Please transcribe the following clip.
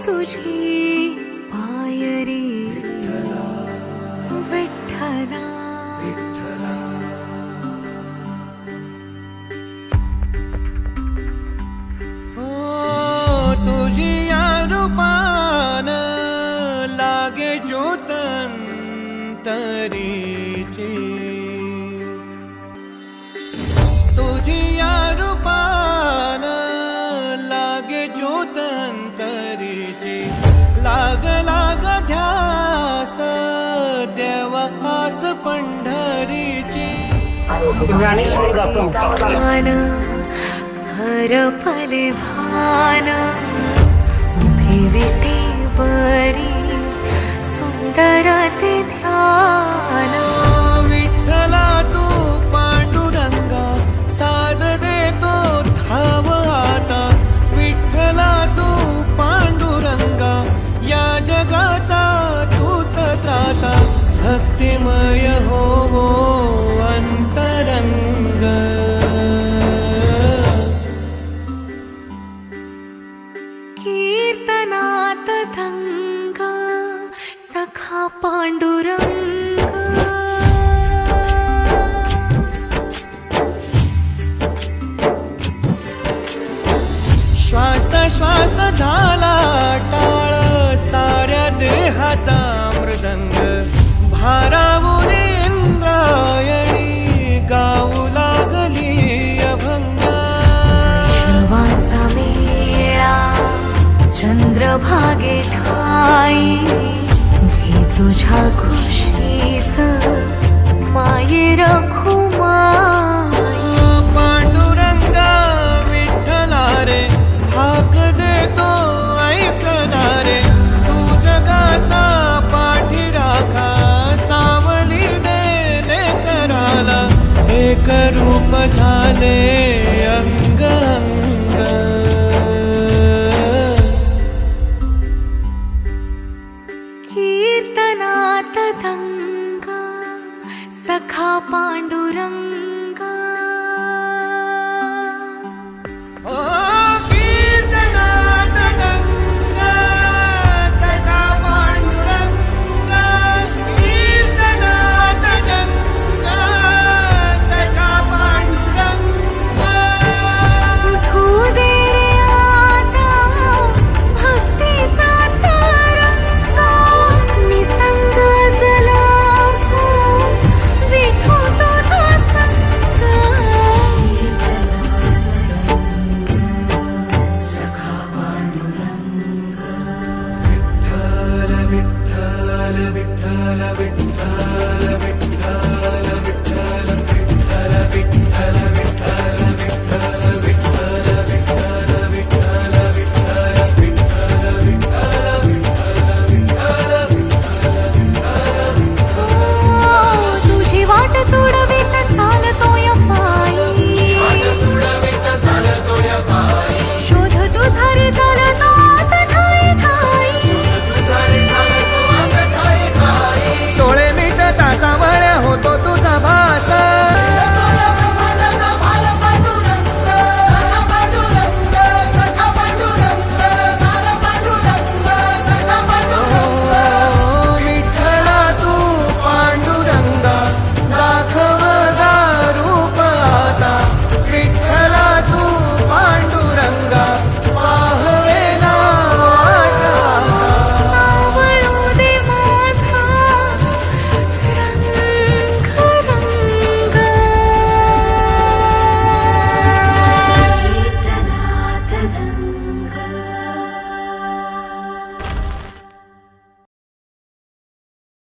तुझी पायरी विठ्ठला. तुझी या रूपान लागे ज्योत अंतरीची, तुझी या रूपान लागे ज्योत अंतरीची. लाग लाग ध्यास देवा आस पंढरीची. भान हरपले भान उभे विटेवरी सुंदर ते ध्यान. विठ्ठला तू पांडुरंगा साध देतो धाव आता. विठ्ठला तू पांडुरंगा या जगाचा तूच त्राता. भक्तिमय होवो अंतरंग. कीर्तनात धंग सखा पांडुरंग. श्वास श्वास झाला टाळ साऱ्या देहाचा मृदंग. भारावुनी इंद्रायणी गाऊ लागली अभंग. वैष्णवांचा मेळा चंद्रभागे ठाई घे तुझ्या खुशीत मायेर खुमाई. पांडुरंगा विठ्ठला रे हाक देतो ऐकणारे. तू जगाचा पाठीराखा सावली दे कराला. एक रूप झाले अंग अंग. कीर्तनात दंग सखा पांडुरंग. ओ कीर्तनात दंग सखा पांडुरंग. कीर्तनात दंग सखा पांडुरंग. उठू दे रे आता भक्तीचा तरंग. निसंग जलाखो विठू तुझा संग. सखा पांडुरंग. विठ्ठल विठ्ठल विठ्ठल विठ्ठल